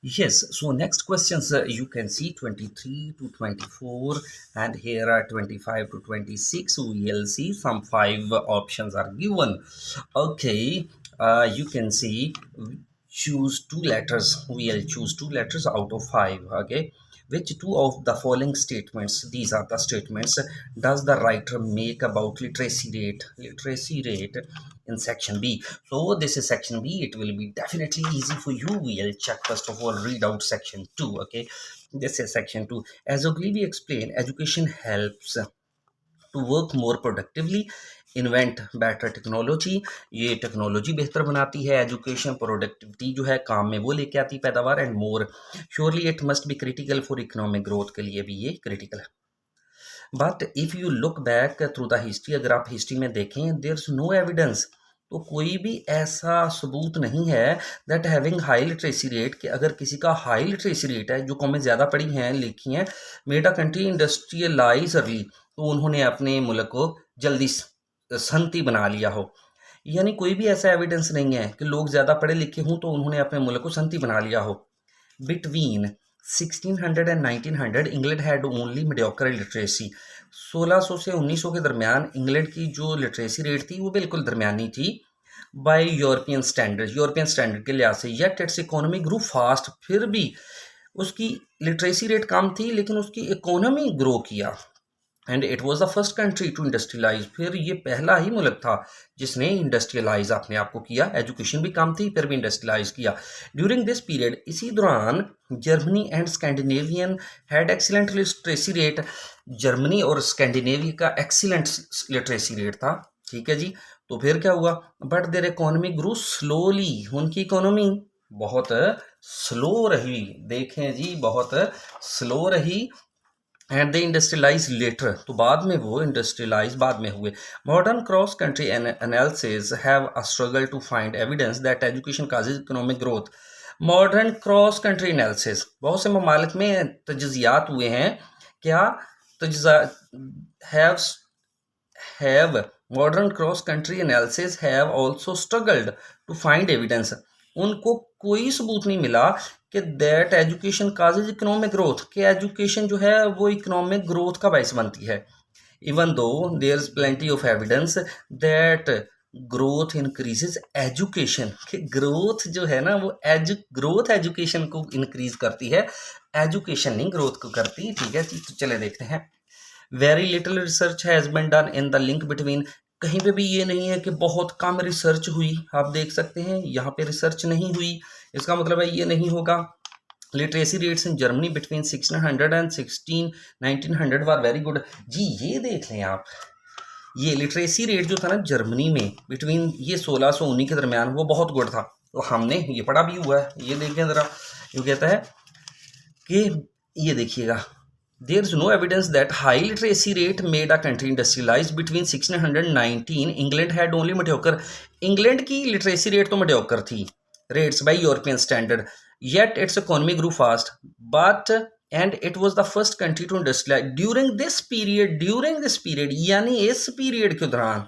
Yes, so next questions you can see 23 to 24, and here are 25 to 26. We'll see some five options are given. Okay, you can see choose two letters. We'll choose two letters out of five. Okay, which two of the following statements, these are the statements, does the writer make about literacy rate? Literacy rate in section B. So this is section B. It will be definitely easy for you. We'll check first of all, read out section 2. Okay, this is section 2. As Ogilvy explained, education helps to work more productively, invent better technology, ये technology बेहतर बनाती है, education productivity जो है काम में वो लेके आती है पैदावार, and more surely it must be critical for economic growth, के लिए भी ये क्रिटिकल है. But if you look back through the history, अगर आप हिस्ट्री में देखें, देयर इज नो एविडेंस, तो कोई भी ऐसा सबूत नहीं है that having high literacy rate, कि अगर किसी का हाई लिटरेसी रेट है, जो कौमें ज़्यादा पढ़ी हैं लिखी हैं, made a country industrialise early, तो उन्होंने अपने मुल्क को जल्दी सनती बना लिया हो. यानी कोई भी ऐसा एविडेंस नहीं है कि लोग ज़्यादा पढ़े लिखे हों तो उन्होंने अपने मुल्क को सनती बना लिया हो. Between 1600 and 1900 England had only mediocre literacy. 1600 से 1900 के दरमियान इंग्लैंड की जो लिटरेसी रेट थी वो बिल्कुल दरमियानी थी बाय यूरोपियन स्टैंडर्ड के लिहाज से. Yet its economy grow fast, फिर भी उसकी लिटरेसी रेट कम थी लेकिन उसकी इकोनॉमी ग्रो किया. And it was the first country to industrialize, फिर ये पहला ही मुल्क था जिसने इंडस्ट्रियलाइज अपने आप को किया. एजुकेशन भी कम थी फिर भी इंडस्ट्रियलाइज किया. ड्यूरिंग दिस पीरियड, इसी दौरान, Germany and Scandinavian had excellent literacy rate. Germany और स्कैंडिनेविया का एक्सीलेंट लिटरेसी रेट था. ठीक है जी. तो फिर क्या हुआ? But there economy grow slowly, उनकी इकोनॉमी बहुत स्लो रही. देखें जी, बहुत स्लो रही. एंड दे इंडस्ट्रियलाइज लेटर, तो बाद में वो इंडस्ट्रियलाइज बाद में हुए. Modern cross country analysis have a struggle to find evidence that education causes economic growth. Modern cross country analysis, बहुत से ममालिक में तजज़ियात हुए हैं. क्या have modern cross country analysis have also struggled to find evidence. उनको कोई सबूत नहीं मिला कि that education causes economic growth, कि एजुकेशन जो है वो इकोनॉमिक ग्रोथ का बायस बनती है. Even though there is plenty of evidence that growth increases education, कि ग्रोथ जो है ना वो ग्रोथ एजुकेशन को इंक्रीज करती है, एजुकेशन नहीं ग्रोथ को करती. ठीक है, तो चले देखते हैं. Very little research has been done in the link between, कहीं पे भी ये नहीं है कि बहुत कम रिसर्च हुई. आप देख सकते हैं यहाँ पे रिसर्च नहीं हुई, इसका मतलब है ये नहीं होगा. Literacy rates in Germany between 1600 and 1900 were very good. जी ये देख लें आप, ये लिटरेसी रेट जो था ना जर्मनी में बिटवीन ये 1619 के दरमियान, वो बहुत गुड था. तो हमने ये पढ़ा भी हुआ है. ये देखें ज़रा, ये कहता है कि ये देखिएगा, there is no evidence that high literacy rate made a country industrialized between 1619. England had only mediocre. England की literacy rate तो mediocre थी, rates by European standard. Yet its economy grew fast. But and it was the first country to industrialize. During this period, यानी इस period के दौरान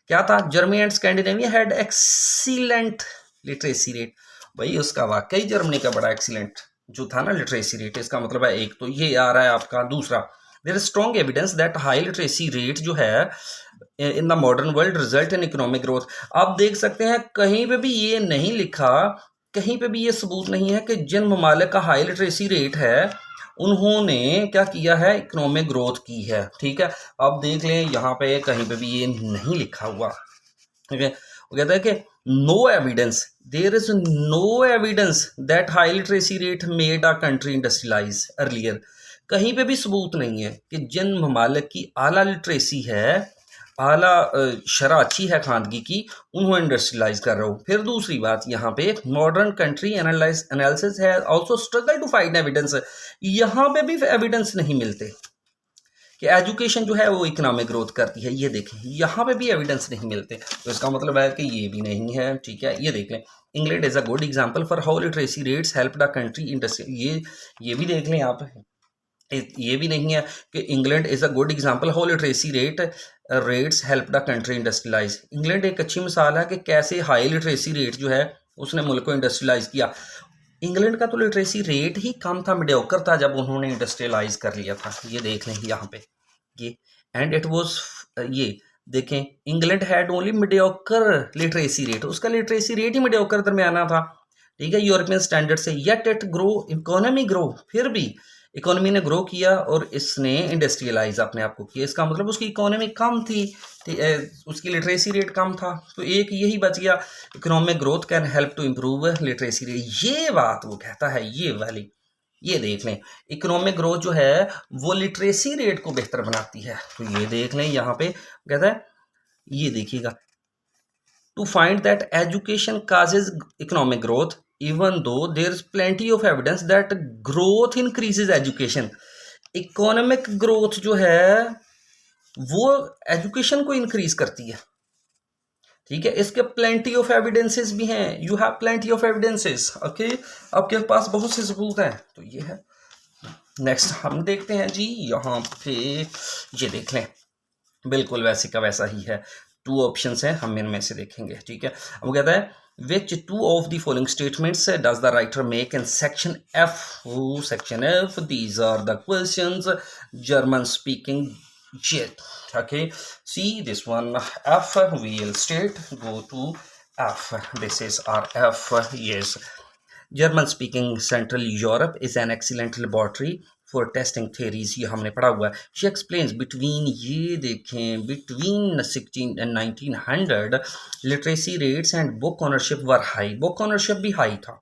क्या था? Germany and Scandinavia had excellent literacy rate. भाई उसका वाकई जर्मनी का बड़ा एक्सीलेंट जो था ना लिटरेसी रेट. इसका मतलब है एक तो ये आ रहा है आपका. दूसरा, there is strong evidence that high literacy rate जो है in the modern world result in economic growth. आप देख सकते हैं कहीं पे भी ये नहीं लिखा, कहीं पे भी ये सबूत नहीं है कि जिन ममालिक का हाई लिटरेसी रेट है उन्होंने क्या किया है, इकोनॉमिक ग्रोथ की है. ठीक है, अब देख लें यहाँ पे कहीं पे भी ये नहीं लिखा हुआ. ठीक है, वो कहता है कि no evidence, there is no evidence that high literacy rate made a country industrialize earlier. कहीं पे भी सबूत नहीं है कि जिन ममालिक की आला लिटरेसी है, आला शरह अच्छी है खानगी की, उन्होंने इंडस्ट्रियलाइज कर रहा हो. फिर दूसरी बात यहाँ पे, मॉडर्न कंट्री एनालिसिस है also struggle to find evidence. यहाँ पे भी एविडेंस नहीं मिलते कि एजुकेशन जो है वो इकोनॉमिक ग्रोथ करती है. ये देखें यहाँ पे भी एविडेंस नहीं मिलते, तो इसका मतलब है कि ये भी नहीं है. ठीक है, ये देख लें. England is a good example for how literacy rates help the country industry. ये भी देख लें आप, ये भी नहीं है कि England is a good example how literacy rates help the country industrialise. England एक अच्छी मिसाल है कि कैसे हाई लिटरेसी रेट जो है उसने मुल्क को इंडस्ट्रियलाइज किया. इंग्लैंड का तो लिटरेसी रेट ही कम था, मीडियोकर था जब उन्होंने इंडस्ट्रियलाइज कर लिया था। ये देख लें यहाँ पे ये, एंड इट वाज ये देखें, England had only mediocre literacy rate, उसका लिटरेसी रेट ही मीडियोकर दरमियाना था, ठीक है, यूरोपियन स्टैंडर्ड से। Yet it grow, economy grow, फिर भी इकोनॉमी ने ग्रो किया और इसने इंडस्ट्रियलाइज अपने आप को किया। इसका मतलब उसकी इकोनॉमी कम थी, उसकी लिटरेसी रेट कम था, तो एक यही बच गया, economic growth can help to improve literacy rate. ये बात वो कहता है, ये वाली, ये देख लें, इकोनॉमिक ग्रोथ जो है वो लिटरेसी रेट को बेहतर बनाती है। तो ये देख लें यहाँ पे कहता है, ये देखिएगा, to find that education causes economic growth even though there is plenty of evidence that growth increases education। Economic growth जो है वो एजुकेशन को इंक्रीज करती है, ठीक है, इसके प्लेंटी ऑफ एविडेंसेस भी हैं, you have plenty of evidences, okay, आपके पास बहुत से सबूत हैं। तो ये है, नेक्स्ट हम देखते हैं जी यहाँ पे, ये देख लें, बिल्कुल वैसे का वैसा ही है, 2 ऑप्शंस हैं, हम इनमें से देखेंगे, ठीक है। अब कहता है which 2 of the following statements does the writer make in section F? Section F, these are the questions, German speaking jet, okay, see this one, F, we'll straight go to F, this is our F, yes, German speaking Central Europe is an excellent laboratory for testing theories, ये हमने पढ़ा हुआ है। She explains between, ये देखें, between 16 and 1900 literacy rates and book ownership were high, book ownership भी high था,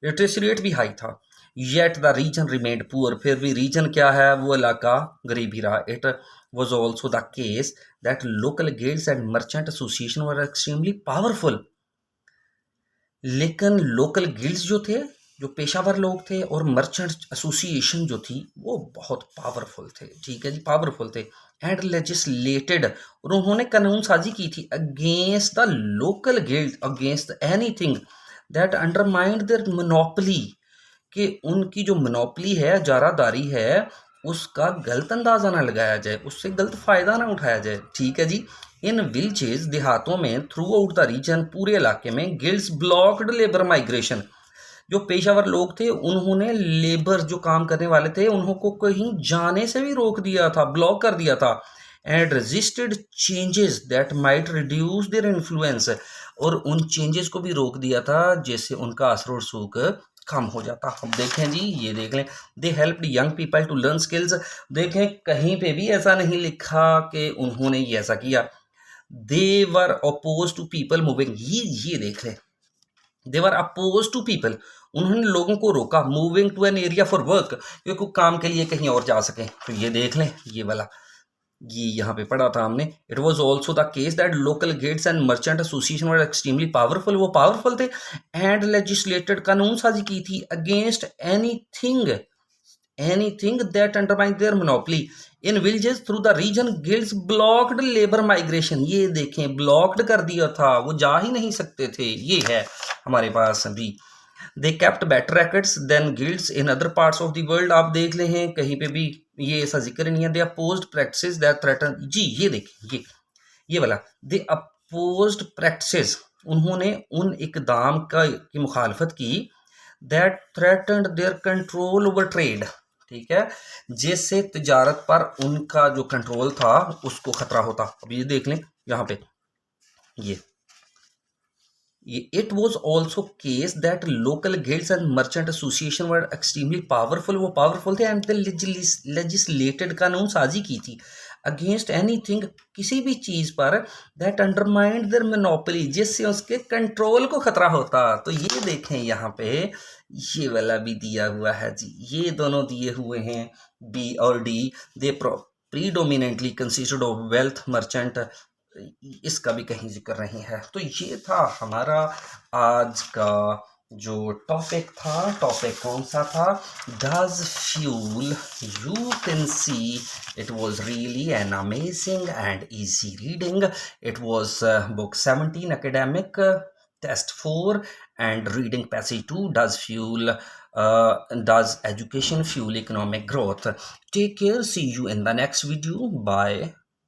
literacy rate भी हाई था। Yet the region remained poor, फिर भी रीजन क्या है, वो इलाका गरीब ही रहा। It was also the case that local guilds and merchant association were extremely powerful, लेकिन लोकल गिल्ड्स जो थे, जो पेशावर लोग थे, और मर्चेंट एसोसिएशन जो थी वो बहुत पावरफुल थे, ठीक है जी, पावरफुल थे। एंड लेजिस्लेटेड, और उन्होंने कानून साजी की थी against the local guild, against anything that undermined their monopoly, कि उनकी जो मोनोपोली है, जारादारी है, उसका गलत अंदाजा ना लगाया जाए, उससे गलत फायदा ना उठाया जाए, ठीक है जी। इन विलेजेस, देहातों में, थ्रू आउट द रीजन, पूरे इलाके में, गिल्ड्स ब्लॉक्ड लेबर माइग्रेशन, जो पेशावर लोग थे उन्होंने लेबर, जो काम करने वाले थे, उनको कहीं जाने से भी रोक दिया था, ब्लॉक कर दिया था। And रजिस्टेड changes that might reduce their influence, और उन चेंजेस को भी रोक दिया था जिससे उनका असर रसूख कम हो जाता। हम देखें जी, ये देख लें, they helped young people to learn skills, देखें कहीं पे भी ऐसा नहीं लिखा कि उन्होंने ये ऐसा किया। They were oppose to people moving, ये देख लें, they were oppose to people, उन्होंने लोगों को रोका, moving to an area for work, क्योंकि काम के लिए कहीं और जा सकें। तो ये देख लें, ये वाला, ये यहाँ पे पढ़ा था हमने। It was also the case that local gates and merchant association were extremely powerful, वो पावरफुल थे। एंड लेजिस्लेटेड, कानून साजी की थी, against anything that undermines their monopoly in villages through the region guilds blocked labor migration, ये देखें, blocked कर दिया था, वो जा ही नहीं सकते थे। ये है हमारे पास अभी, they kept better records than guilds in other parts of the world, आप देख ले हैं, कहीं पे भी ये ऐसा जिक्र नहीं है। they opposed practices that threaten, जी ये देखें, ये वाला, they opposed practices, उन्होंने उन इकदाम की मुखालफत की, that threatened their control over trade, ठीक है, जिससे तिजारत पर उनका जो कंट्रोल था उसको खतरा होता। अब ये देख लें यहाँ पे, ये it was also case that local guilds and merchant association were extremely powerful, वो पावरफुल थे। एंड लेजिस्लेटेड, कानून साजी की थी, अगेंस्ट एनीथिंग, किसी भी चीज़ पर, दैट अंडरमाइंड देयर मोनोपोली, जिससे उसके कंट्रोल को खतरा होता। तो ये देखें यहाँ पे, ये वाला भी दिया हुआ है जी, ये दोनों दिए हुए हैं, बी और D. They predominantly consisted of wealth merchant, इसका भी कहीं जिक्र नहीं है। तो ये था हमारा आज का जो टॉपिक था। टॉपिक कौन सा था? Does fuel. You can see it was really an amazing and easy reading. It was book 17 academic test 4 and reading passage 2, does fuel does education fuel economic growth? Take care, see you in the next video, bye.